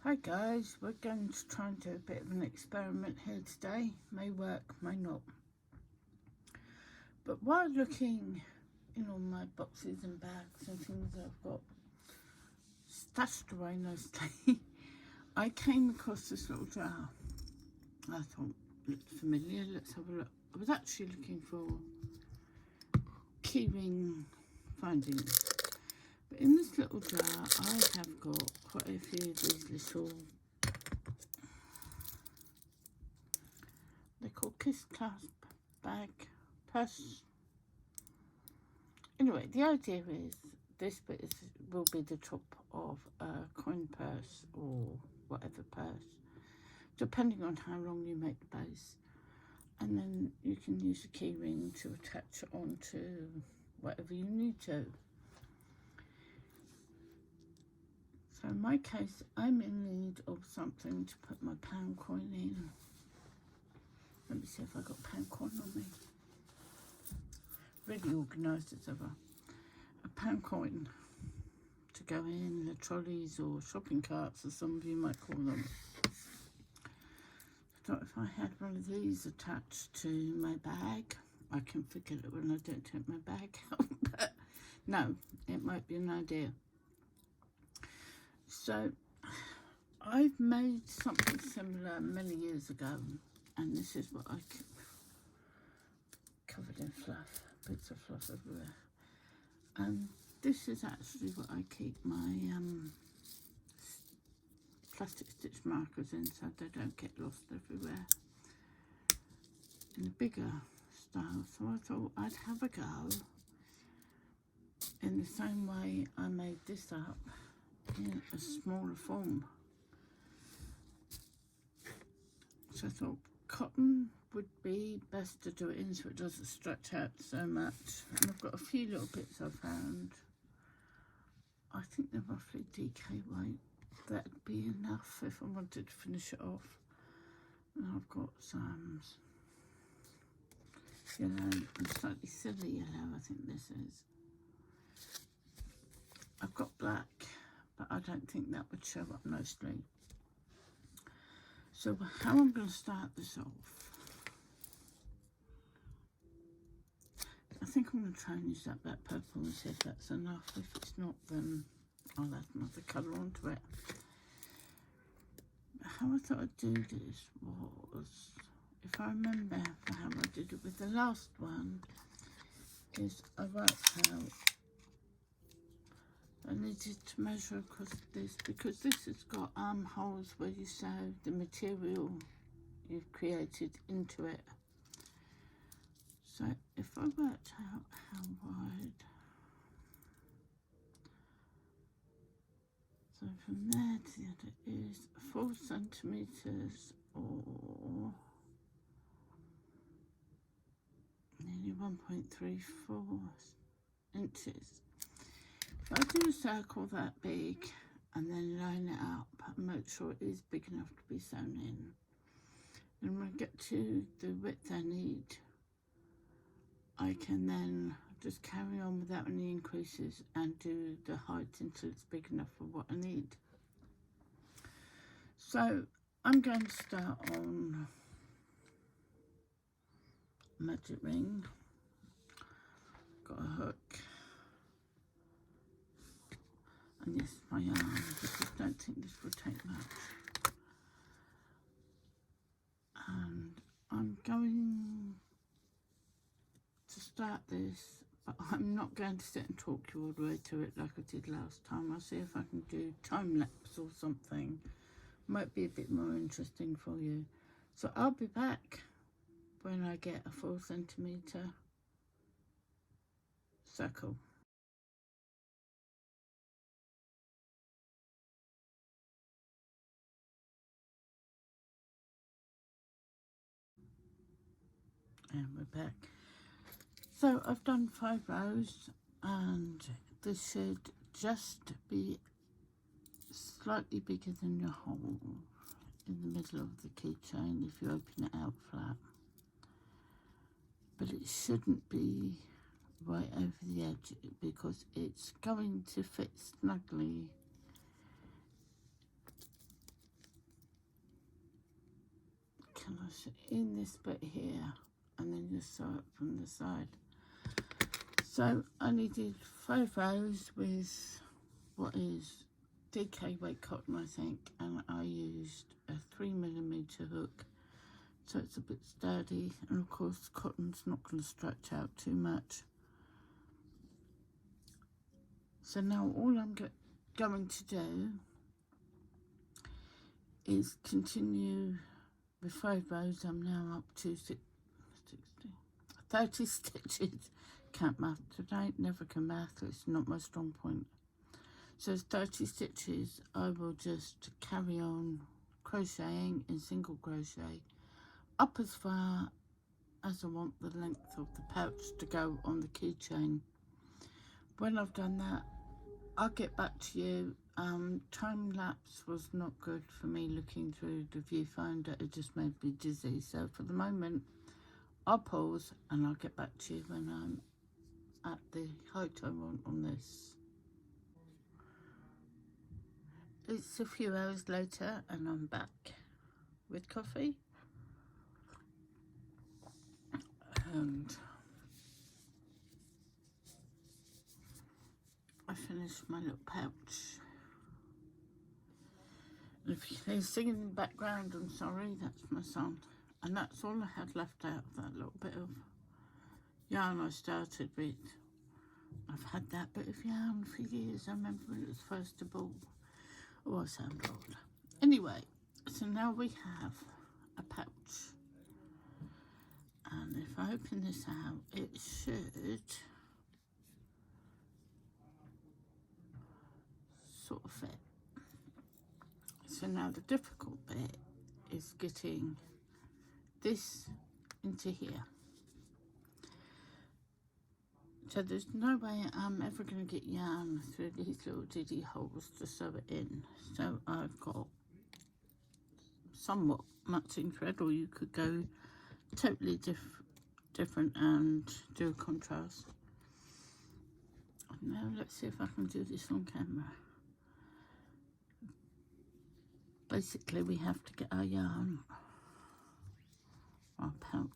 Hi guys, we're going to try and do a bit of an experiment here today. May work, may not. But while looking in all my boxes and bags and things that I've got stashed away nicely, I came across this little jar. I thought it looked familiar, let's have a look. I was actually looking for keyring findings. But in this little jar I have got quite a few of these little, they're called clasp bag purse. Anyway, the idea is this bit will be the top of a coin purse or whatever purse, depending on how long you make the base. And then you can use a key ring to attach it onto whatever you need to. So in my case, I'm in need of something to put my pound coin in. Let me see if I got pound coin on me. Really organised as ever. A pound coin to go in the trolleys or shopping carts, as some of you might call them. I thought if I had one of these attached to my bag, I can forget it when I don't take my bag out. But no, it might be an idea. So I've made something similar many years ago, and this is what I covered in fluff, bits of fluff everywhere. And this is actually what I keep my plastic stitch markers in, so they don't get lost everywhere, in a bigger style. So I thought I'd have a go in the same way I made this up in a smaller form. So I thought cotton would be best to do it in so it doesn't stretch out so much. And I've got a few little bits I've found. I think they're roughly DK weight. That'd be enough if I wanted to finish it off. And I've got some yellow and slightly silver yellow, I think this is. I've got black, but I don't think that would show up nicely. So how I'm going to start this off, I think I'm going to try and use that black purple and see if that's enough. If it's not, then I'll add another colour onto it. How I thought I'd do this was, if I remember how I did it with the last one, is I worked out I needed to measure across this, because this has got armholes where you sew the material you've created into it. So if I worked out how wide, so from there to the other is 4 centimetres or nearly 1.34 inches. If I do a circle that big and then line it up and make sure it is big enough to be sewn in, and when I get to the width I need, I can then just carry on without any increases and do the height until it's big enough for what I need. So I'm going to start on magic ring. Got a hook. And yes, my yarn, because I don't think this will take much. And I'm going to start this, but I'm not going to sit and talk you all the way to it like I did last time. I'll see if I can do time lapse or something. Might be a bit more interesting for you. So I'll be back when I get a 4 centimetre circle. And we're back. So I've done 5 rows, and this should just be slightly bigger than your hole in the middle of the keychain if you open it out flat. But it shouldn't be right over the edge, because it's going to fit snugly in this bit here, and then just sew it from the side. So I needed 5 rows with what is DK weight cotton, I think, and I used a 3mm hook, so it's a bit sturdy, and of course cotton's not going to stretch out too much. So now all I'm going to do is continue with 5 rows. I'm now up to 30 stitches. Can't math today, never can math, it's not my strong point. So it's 30 stitches. I will just carry on crocheting in single crochet up as far as I want the length of the pouch to go on the keychain. When I've done that, I'll get back to you. Time lapse was not good for me looking through the viewfinder. It just made me dizzy. So for the moment, I'll pause and I'll get back to you when I'm at the height I want on this. It's a few hours later and I'm back with coffee. And I finished my little pouch. And if you hear singing in the background, I'm sorry, that's my son. And that's all I had left out of that little bit of yarn I started with. I've had that bit of yarn for years. I remember when it was first a ball. Oh, I sound old. Anyway, so now we have a pouch. And if I open this out, it should sort of fit. So now the difficult bit is getting this into here. So there's no way I'm ever going to get yarn through these little diddy holes to sew it in. So I've got somewhat matching thread, or you could go totally different and do a contrast. Now let's see if I can do this on camera. Basically we have to get our yarn, our pouch.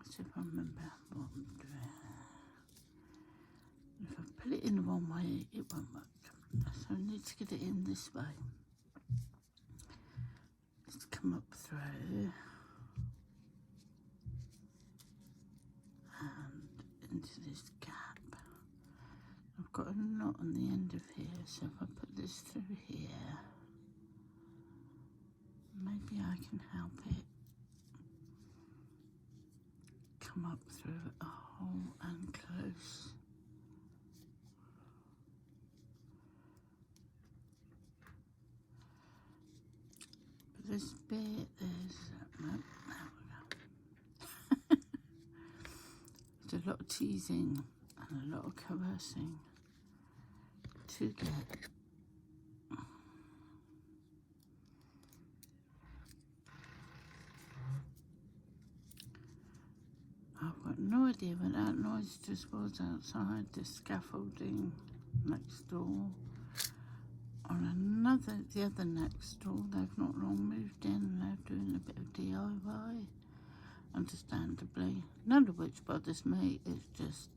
Let's see if I remember what I'm doing. If I put it in the wrong way, it won't work. So I need to get it in this way. Let's come up through and into this gap. I've got a knot on the end of here, so if I put this through here, maybe I can help it come up through a hole and close. But this bit, no, there we go. There's a lot of teasing and a lot of coercing to get I've got no idea what that noise just was outside the scaffolding next door. On the other next door, they've not long moved in and they're doing a bit of DIY, understandably. None of which bothers me, it's just,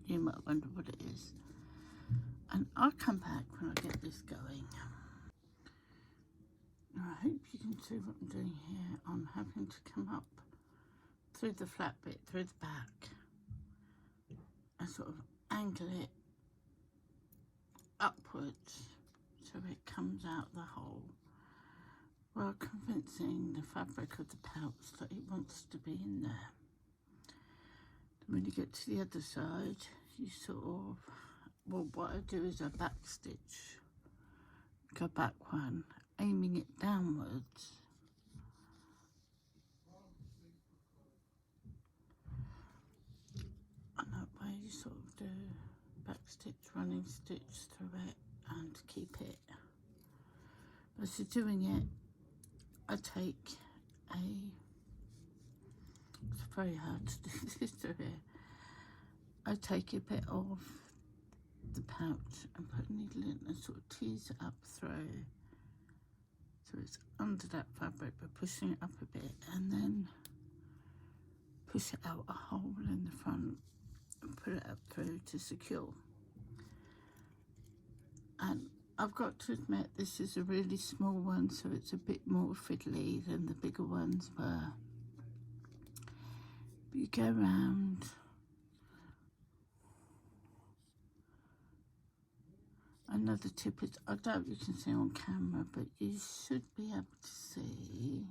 you might wonder what it is. And I'll come back when I get this going. Now, I hope you can see what I'm doing here. I'm having to come up through the flat bit, through the back, and sort of angle it upwards so it comes out the hole, while convincing the fabric of the pouch that it wants to be in there. When you get to the other side, you sort of, well, what I do is I back stitch, go back one, aiming it downwards. And that way you sort of do back stitch, running stitch through it and keep it. As you're doing it, I take it's very hard to do this through here. I take a bit of the pouch and put a needle in and sort of tease it up through. So it's under that fabric, but pushing it up a bit, and then push it out a hole in the front and put it up through to secure. And I've got to admit, this is a really small one, so it's a bit more fiddly than the bigger ones were. But you go around. Another tip is, I doubt you can see on camera, but you should be able to see,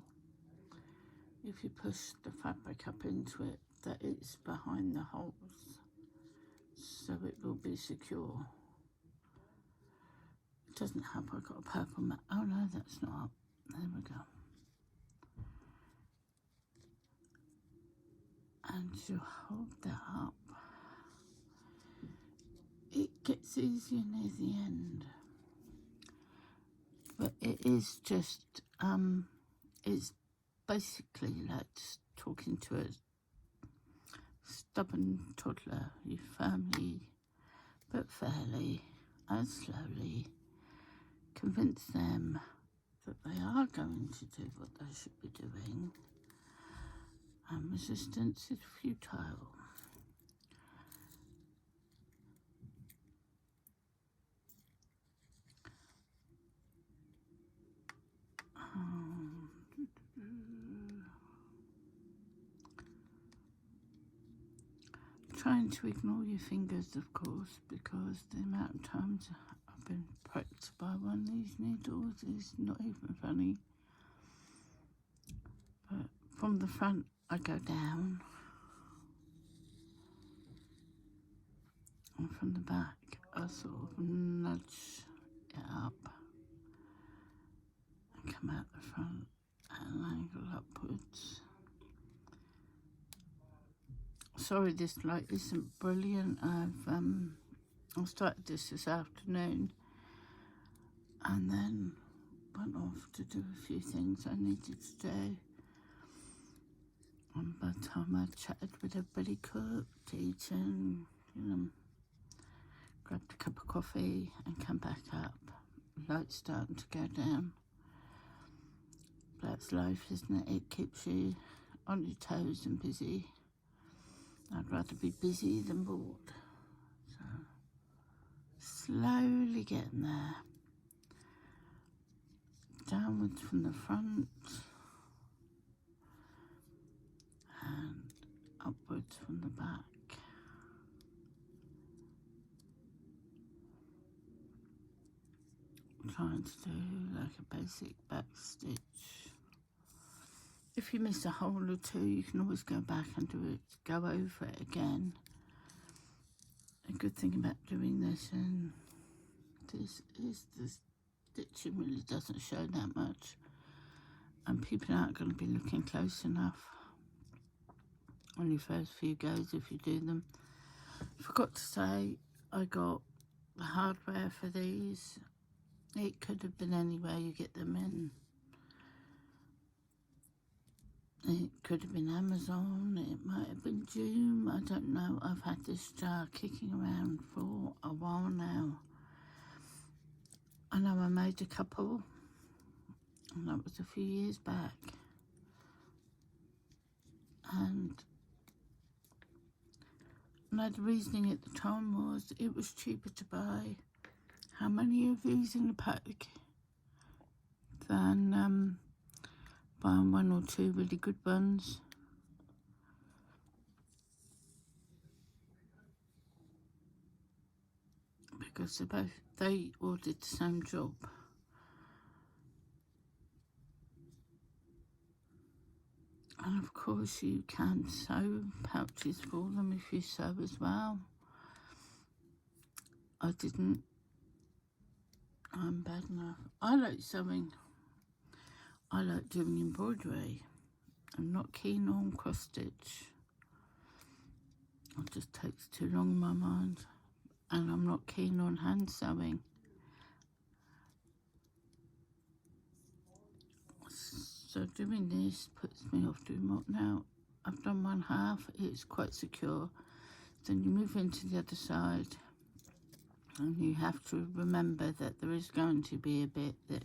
if you push the fabric up into it, that it's behind the holes, so it will be secure. It doesn't help I got a purple mat. Oh no, that's not up. There we go. And you hold that up. It gets easier near the end, but it is just, it's basically like just talking to a stubborn toddler. You firmly but fairly and slowly convince them that they are going to do what they should be doing, and resistance is futile. Trying to ignore your fingers, of course, because the amount of times I've been pricked by one of these needles is not even funny. But from the front I go down, and from the back I sort of nudge it up and come out the front and angle upwards. Sorry this light isn't brilliant. I started this afternoon and then went off to do a few things I needed to do. And by the time I chatted with everybody, cooked, eaten, grabbed a cup of coffee and come back up. Light's starting to go down. That's life, isn't it? It keeps you on your toes and busy. I'd rather be busy than bored. So, slowly getting there. Downwards from the front and upwards from the back. Trying to do like a basic back stitch. If you miss a hole or two, you can always go back and do it, go over it again. A good thing about doing this, and this is the stitching really doesn't show that much, and people aren't going to be looking close enough on your first few goes if you do them. Forgot to say, I got the hardware for these. It could have been anywhere you get them in. It could have been Amazon, it might have been Joom, I don't know. I've had this jar kicking around for a while now. I know I made a couple, and that was a few years back. And no, the reasoning at the time was it was cheaper to buy how many of these in a pack than buying one or two really good ones. Because they ordered the same job. And of course you can sew pouches for them if you sew as well. I didn't. I'm bad enough. I like sewing. I like doing embroidery. I'm not keen on cross stitch. It just takes too long in my mind. And I'm not keen on hand sewing. So doing this puts me off doing what now. I've done one half, it's quite secure. Then you move into the other side And you have to remember that there is going to be a bit that,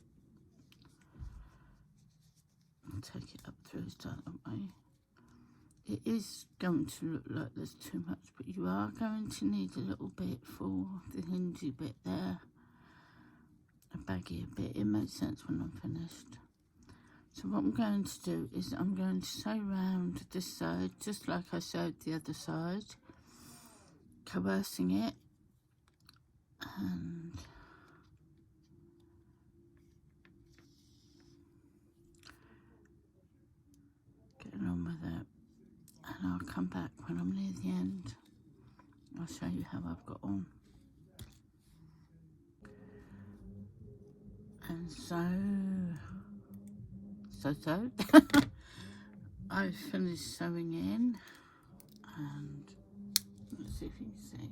I'll take it up through that way. It is going to look like there's too much, but you are going to need a little bit for the hingy bit there. A baggy bit. It makes sense when I'm finished. So what I'm going to do is I'm going to sew round this side, just like I sewed the other side, coercing it, and getting on with it. And I'll come back when I'm near the end. I'll show you how I've got on. And so I've finished sewing in, and let's see if you can see.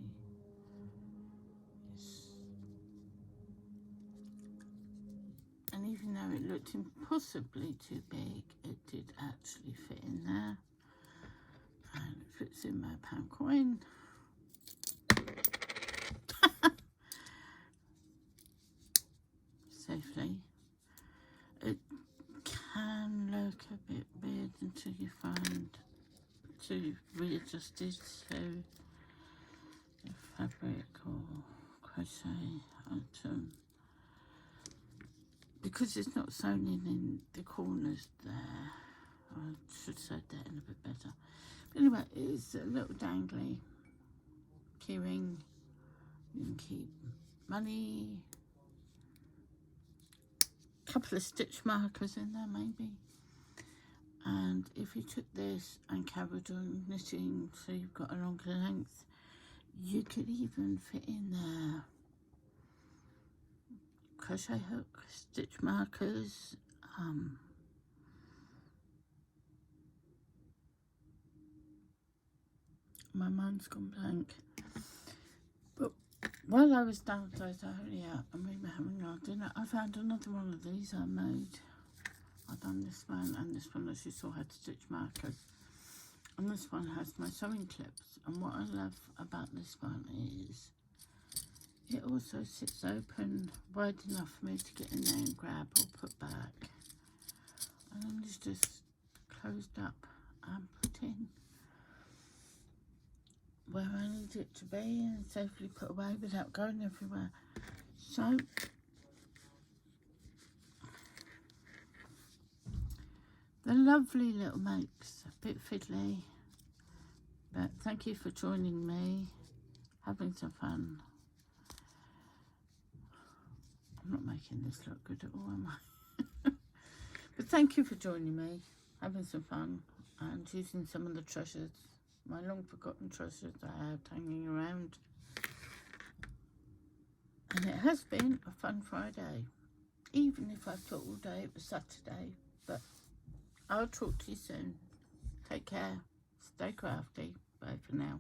Yes. And even though it looked impossibly too big, it did actually fit in there, and it fits in my pound coin. Safely. It can look a bit weird until you find to readjust it to the fabric or crochet item, because it's not sewn in the corners there. I should sew that in a bit better. But anyway, it's a little dangly keyring. You can keep money, a couple of stitch markers in there maybe. And if you took this and carried on knitting so you've got a longer length, you could even fit in there crochet hook, stitch markers, my mind's gone blank. But while I was downstairs earlier and we were having our dinner, I found another one of these I made. I've done this one and this one, as you saw, had stitch markers. And this one has my sewing clips. And what I love about this one is it also sits open wide enough for me to get in there and grab or put back. And then it's just closed up and put in where I need it to be and safely put away without going everywhere. So the lovely little makes, a bit fiddly, but thank you for joining me, having some fun. I'm not making this look good at all, am I? But thank you for joining me, having some fun, and using some of the treasures, my long forgotten treasures I had hanging around. And it has been a fun Friday, even if I thought all day it was Saturday. But I'll talk to you soon. Take care. Stay crafty. Bye for now.